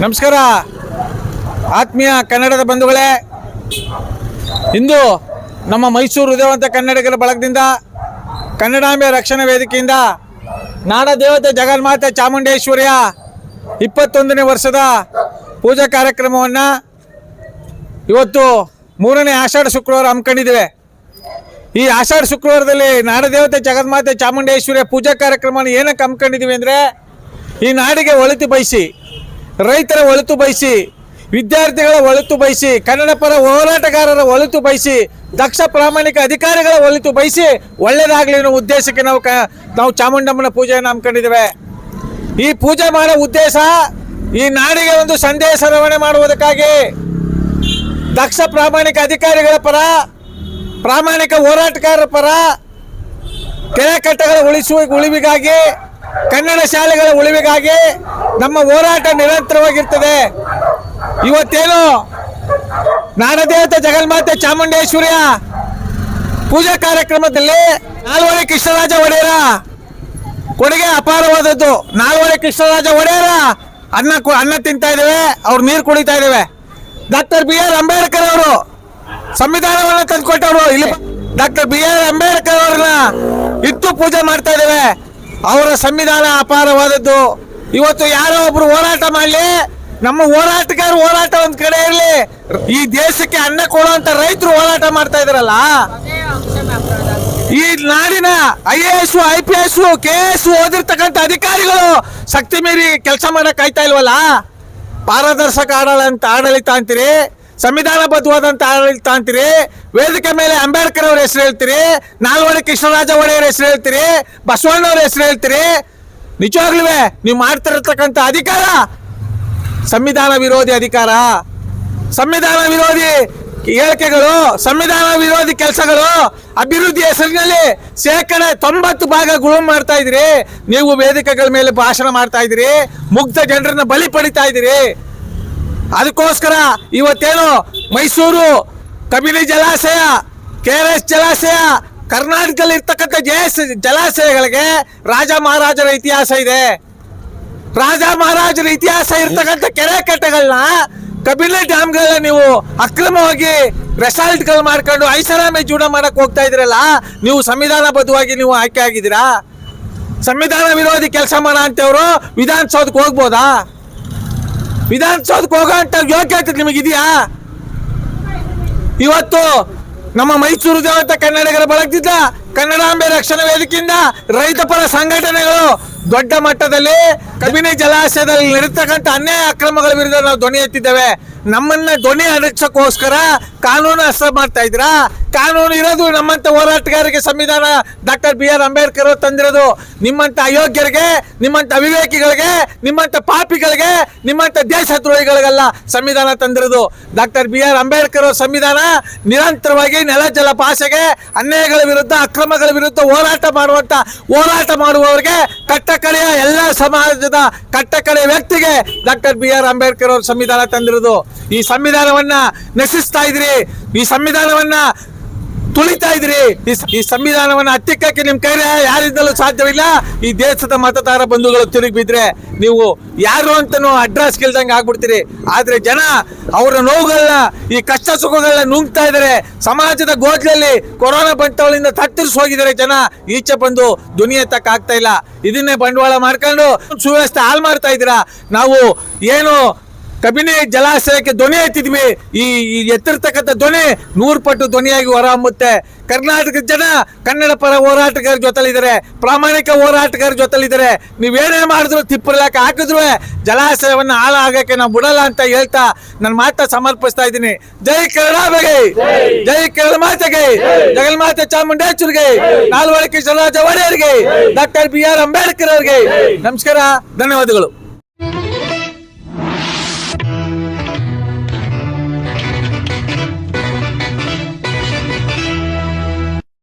ನಮಸ್ಕಾರ ಆತ್ಮೀಯ ಕನ್ನಡದ ಬಂಧುಗಳೇ, ಇಂದು ನಮ್ಮ ಮೈಸೂರು ಹೃದಯವಂತ ಕನ್ನಡಿಗರ ಬಳಗದಿಂದ ಕನ್ನಡಾಂಬೆ ರಕ್ಷಣಾ ವೇದಿಕೆಯಿಂದ ನಾಡದೇವತೆ ಜಗನ್ಮಾತೆ ಚಾಮುಂಡೇಶ್ವರಿಯ 21ನೇ ವರ್ಷದ ಪೂಜಾ ಕಾರ್ಯಕ್ರಮವನ್ನು ಇವತ್ತು 3ನೇ ಆಷಾಢ ಶುಕ್ರವಾರ ಹಮ್ಮಿಕೊಂಡಿದ್ದೇವೆ. ಈ ಆಷಾಢ ಶುಕ್ರವಾರದಲ್ಲಿ ನಾಡದೇವತೆ ಜಗನ್ಮಾತೆ ಚಾಮುಂಡೇಶ್ವರಿಯ ಪೂಜಾ ಕಾರ್ಯಕ್ರಮವನ್ನು ಏನಕ್ಕೆ ಹಮ್ಮಿಕೊಂಡಿದ್ದೀವಿ ಅಂದರೆ, ಈ ನಾಡಿಗೆ ಒಳಿತು ಬಯಸಿ, ರೈತರ ಒಳಿತು ಬಯಸಿ, ವಿದ್ಯಾರ್ಥಿಗಳ ಒಳಿತು ಬಯಸಿ, ಕನ್ನಡ ಪರ ಹೋರಾಟಗಾರರ ಒಳಿತು ಬಯಸಿ, ದಕ್ಷ ಪ್ರಾಮಾಣಿಕ ಅಧಿಕಾರಿಗಳ ಒಳಿತು ಬಯಸಿ ಒಳ್ಳೆಯದಾಗಲಿ ಅನ್ನೋ ಉದ್ದೇಶಕ್ಕೆ ನಾವು ಚಾಮುಂಡಮ್ಮನ ಪೂಜೆಯನ್ನು ಹಮ್ಮಿಕೊಂಡಿದ್ದೇವೆ. ಈ ಪೂಜೆ ಮಾಡೋ ಉದ್ದೇಶ ಈ ನಾಡಿಗೆ ಒಂದು ಸಂದೇಶ ರವಾನೆ ಮಾಡುವುದಕ್ಕಾಗಿ, ದಕ್ಷ ಪ್ರಾಮಾಣಿಕ ಅಧಿಕಾರಿಗಳ ಪರ, ಪ್ರಾಮಾಣಿಕ ಹೋರಾಟಗಾರರ ಪರ, ಕೆರೆಕಟ್ಟೆಗಳ ಉಳಿವಿಗಾಗಿ, ಕನ್ನಡ ಶಾಲೆಗಳ ಉಳಿವಿಗಾಗಿ ನಮ್ಮ ಹೋರಾಟ ನಿರಂತರವಾಗಿರ್ತದೆ. ಇವತ್ತೇನು ನಾಡದೇವತೆ ಜಗನ್ಮಾತೆ ಚಾಮುಂಡೇಶ್ವರಿಯ ಪೂಜಾ ಕಾರ್ಯಕ್ರಮದಲ್ಲಿ ನಾಲ್ವಡಿ ಕೃಷ್ಣರಾಜ ಒಡೆಯರ ಕೊಡುಗೆ ಅಪಾರವಾದದ್ದು. ನಾಲ್ವಡಿ ಕೃಷ್ಣರಾಜ ಒಡೆಯರ ಅನ್ನ ತಿಂತಾ ಇದ್ದೇವೆ, ಅವ್ರು ನೀರು ಕುಡಿತಾ ಇದ್ದೇವೆ. ಡಾಕ್ಟರ್ BR ಅಂಬೇಡ್ಕರ್ ಅವರು ಸಂವಿಧಾನವನ್ನು ತಂದುಕೊಟ್ಟವರು. ಇಲ್ಲಿ ಡಾಕ್ಟರ್ BR ಅಂಬೇಡ್ಕರ್ ಅವ್ರನ್ನ ಇಟ್ಟು ಪೂಜೆ ಮಾಡ್ತಾ ಇದ್ದೇವೆ. ಅವರ ಸಂವಿಧಾನ ಅಪಾರವಾದದ್ದು. ಇವತ್ತು ಯಾರೋ ಒಬ್ರು ಹೋರಾಟ ಮಾಡಲಿ, ನಮ್ಮ ಹೋರಾಟಗಾರ ಹೋರಾಟ ಒಂದ್ ಕಡೆ ಇರಲಿ, ಈ ದೇಶಕ್ಕೆ ಅನ್ನ ಕೊಡುವಂತ ರೈತರು ಹೋರಾಟ ಮಾಡ್ತಾ ಇದಾರಲ್ಲ, ಈ ನಾಡಿನ IAS, IPS, KS ಓದಿರ್ತಕ್ಕಂಥ ಅಧಿಕಾರಿಗಳು ಶಕ್ತಿ ಮೀರಿ ಕೆಲಸ ಮಾಡಕ್ ಆಯ್ತಾ ಇಲ್ವಲ್ಲ. ಪಾರದರ್ಶಕ ಆಡಳಿತ ಅಂತೀರಿ, ಸಂವಿಧಾನಬದ್ಧವಾದಂಥ ಆಡಳಿತ ಅಂತೀರಿ, ವೇದಿಕೆ ಮೇಲೆ ಅಂಬೇಡ್ಕರ್ ಅವ್ರ ಹೆಸರು ಹೇಳ್ತೀರಿ, ನಾಲ್ವಡಿ ಕೃಷ್ಣರಾಜ ಒಡೆಯರ ಹೆಸರು ಹೇಳ್ತೀರಿ, ಬಸವಣ್ಣವ್ರ ಹೆಸರು ಹೇಳ್ತೀರಿ. ನಿಜವಾಗ್ಲೂ ನೀವು ಮಾಡ್ತಿರತಕ್ಕಂಥ ಅಧಿಕಾರ ಸಂವಿಧಾನ ವಿರೋಧಿ ಅಧಿಕಾರ, ಸಂವಿಧಾನ ವಿರೋಧಿ ಹೇಳಿಕೆಗಳು, ಸಂವಿಧಾನ ವಿರೋಧಿ ಕೆಲಸಗಳು. ಅಭಿವೃದ್ಧಿ ಹೆಸರಿನಲ್ಲಿ 90% ಗುಳುಂ ಮಾಡ್ತಾ ಇದ್ದೀರಿ. ನೀವು ವೇದಿಕೆಗಳ ಮೇಲೆ ಭಾಷಣ ಮಾಡ್ತಾ ಇದ್ದೀರಿ, ಮುಗ್ಧ ಜನರನ್ನ ಬಲಿ ಪಡಿತಾ ಇದ್ದೀರಿ. ಅದಕ್ಕೋಸ್ಕರ ಇವತ್ತೇನು ಮೈಸೂರು ಕಬಿನಿ ಜಲಾಶಯ, KRS ಜಲಾಶಯ, ಕರ್ನಾಟಕದಲ್ಲಿ ಇರ್ತಕ್ಕಂಥ ಜಲಾಶಯಗಳಿಗೆ ರಾಜ ಮಹಾರಾಜರ ಇತಿಹಾಸ ಇದೆ. ರಾಜ ಮಹಾರಾಜರ ಇತಿಹಾಸ ಇರ್ತಕ್ಕಂಥ ಕೆರೆ ಕಟ್ಟೆಗಳನ್ನ, ಕಬಿನಿ ಡ್ಯಾಮ್ಗಳನ್ನ ನೀವು ಅಕ್ರಮವಾಗಿ ರೆಸಾರ್ಟ್ಗಳು ಮಾಡ್ಕೊಂಡು ಐಷಾರಾಮಿ ಜೀವನ ಮಾಡಕ್ ಹೋಗ್ತಾ ಇದ್ರಲ್ಲ. ನೀವು ಸಂವಿಧಾನಬದ್ಧವಾಗಿ ನೀವು ಆಯ್ಕೆ ಆಗಿದ್ದೀರಾ? ಸಂವಿಧಾನ ವಿರೋಧಿ ಕೆಲಸ ಮಾಡೋ ಅಂತವ್ರು ವಿಧಾನಸೌಧಕ್ಕೆ ಹೋಗ್ಬೋದಾ? ವಿಧಾನಸೌಧಕ್ಕೆ ಹೋಗೋ ಅಂತ ಯೋಗ್ಯತೆ ನಿಮಗಿದೆಯಾ? ಇವತ್ತು ನಮ್ಮ ಮೈಸೂರು ದೇವತ ಕನ್ನಡಿಗರ ಬಳಗದಿಂದ ಕನ್ನಡಾಂಬೆ ರಕ್ಷಣಾ ವೇದಿಕೆಯಿಂದ ರೈತ ಪರ ಸಂಘಟನೆಗಳು ದೊಡ್ಡ ಮಟ್ಟದಲ್ಲಿ ಕಬಿನಿ ಜಲಾಶಯದಲ್ಲಿ ನಡೀತಕ್ಕಂಥ ಅನ್ಯಾಯ ಅಕ್ರಮಗಳ ವಿರುದ್ಧ ನಾವು ಧ್ವನಿ ಎತ್ತಿದ್ದೇವೆ. ನಮ್ಮನ್ನ ಧ್ವನಿ ಅಡಚಕ್ಕೋಸ್ಕರ ಕಾನೂನು ಅಸ್ತ್ರ ಮಾಡ್ತಾ ಇದ್ದೀರಾ? ಕಾನೂನು ಇರೋದು ನಮ್ಮಂತ ಹೋರಾಟಗಾರರಿಗೆ, ಸಂವಿಧಾನ ಡಾಕ್ಟರ್ BR ಅಂಬೇಡ್ಕರ್ ತಂದಿರೋದು. ನಿಮ್ಮಂತ ಅಯೋಗ್ಯರಿಗೆ, ನಿಮ್ಮಂತ ಅವಿವೇಕಿಗಳಿಗೆ, ನಿಮ್ಮಂತ ಪಾಪಿಗಳಿಗೆ, ನಿಮ್ಮಂತ ದೇಶದ್ರೋಹಿಗಳಿಗೆಲ್ಲ ಸಂವಿಧಾನ ತಂದಿರೋದು. ಡಾಕ್ಟರ್ BR ಅಂಬೇಡ್ಕರ್ ಸಂವಿಧಾನ ನಿರಂತರವಾಗಿ ನೆಲ ಜಲ ಭಾಷೆಗೆ, ಅನ್ಯಾಯಗಳ ವಿರುದ್ಧ, ಅಕ್ರಮಗಳ ವಿರುದ್ಧ ಹೋರಾಟ ಮಾಡುವವರಿಗೆ, ಕಟ್ಟಕಡೆಯ ಎಲ್ಲ ಸಮಾಜದ ಕಟ್ಟಕಡೆಯ ವ್ಯಕ್ತಿಗೆ ಡಾಕ್ಟರ್ BR ಅಂಬೇಡ್ಕರ್ ಅವರು ಸಂವಿಧಾನ ತಂದಿರೋದು. ಈ ಸಂವಿಧಾನವನ್ನ ನಶಿಸ್ತಾ ಇದ್ರಿ, ಈ ಸಂವಿಧಾನವನ್ನ ತುಳಿತಾ ಇದ್ರಿ. ಈ ಸಂವಿಧಾನವನ್ನ ಹತ್ತಿಕ್ಕಕ್ಕೆ ನಿಮ್ ಕೈ ಯಾರಿಂದಲೂ ಸಾಧ್ಯವಿಲ್ಲ. ಈ ದೇಶದ ಮತದಾರ ಬಂಧುಗಳು ತಿರುಗಿ ಬಿದ್ರೆ ನೀವು ಯಾರು ಅಂತನೂ ಅಡ್ರೆಸ್ ಕೇಳ್ದಂಗೆ ಆಗ್ಬಿಡ್ತೀರಿ. ಆದ್ರೆ ಜನ ಅವರ ನೋವುಗಳನ್ನ, ಈ ಕಷ್ಟ ಸುಖಗಳನ್ನ ನುಂಗ್ತಾ ಇದಾರೆ. ಸಮಾಜದ ಗೋದ್ಲಲ್ಲಿ ಕೊರೋನಾ ಬಂಟಗಳಿಂದ ತತ್ತರಿಸಿ ಹೋಗಿದ್ದಾರೆ ಜನ. ಈಚೆ ಬಂದು ಧ್ವನಿ ಎತ್ತಕ್ಕೆ ಆಗ್ತಾ ಇಲ್ಲ. ಇದನ್ನೇ ಬಂಡವಾಳ ಮಾಡ್ಕೊಂಡು ಸುವ್ಯವಸ್ಥೆ ಹಾಳು ಮಾಡ್ತಾ ಇದ್ದೀರಾ. ನಾವು ಏನು ಕಬಿನಿ ಜಲಾಶಯಕ್ಕೆ ಧ್ವನಿ ಎತ್ತಿದ್ವಿ, ಈ ಎತ್ತಿರ್ತಕ್ಕಂಥ ಧ್ವನಿ 100 ಪಟ್ಟು ಧ್ವನಿಯಾಗಿ ಹೊರಹೊಮ್ಮುತ್ತೆ. ಕರ್ನಾಟಕದ ಜನ ಕನ್ನಡ ಪರ ಹೋರಾಟಗಾರ ಜೊತೆಲಿದ್ದಾರೆ, ಪ್ರಾಮಾಣಿಕ ಹೋರಾಟಗಾರ ಜೊತೆಲಿದ್ದಾರೆ. ನೀವೇನೇ ಮಾಡಿದ್ರು, ತಿಪ್ಪರ್ಲಾಕ ಹಾಕಿದ್ರು ಜಲಾಶಯವನ್ನು ಹಾಳಾಗಕ್ಕೆ ನಾವು ಬಿಡಲ್ಲ ಅಂತ ಹೇಳ್ತಾ ನನ್ನ ಮಾತ ಸಮರ್ಪಿಸ್ತಾ ಇದ್ದೀನಿ. ಜೈ ಕನ್ನಡಾಂಬೆಗೆ, ಜೈ ಕನ್ನಡ ಮಾತೆಗೆ, ಜಗನ್ಮಾತೆ ಚಾಮುಂಡೇಶ್ವರಿಗೆ, ನಾಲ್ವಡಿ ಕೃಷ್ಣರಾಜ ಒಡೆಯರಿಗೆ, ಡಾಕ್ಟರ್ BR ಅಂಬೇಡ್ಕರ್ ಅವರಿಗೆ ನಮಸ್ಕಾರ, ಧನ್ಯವಾದಗಳು.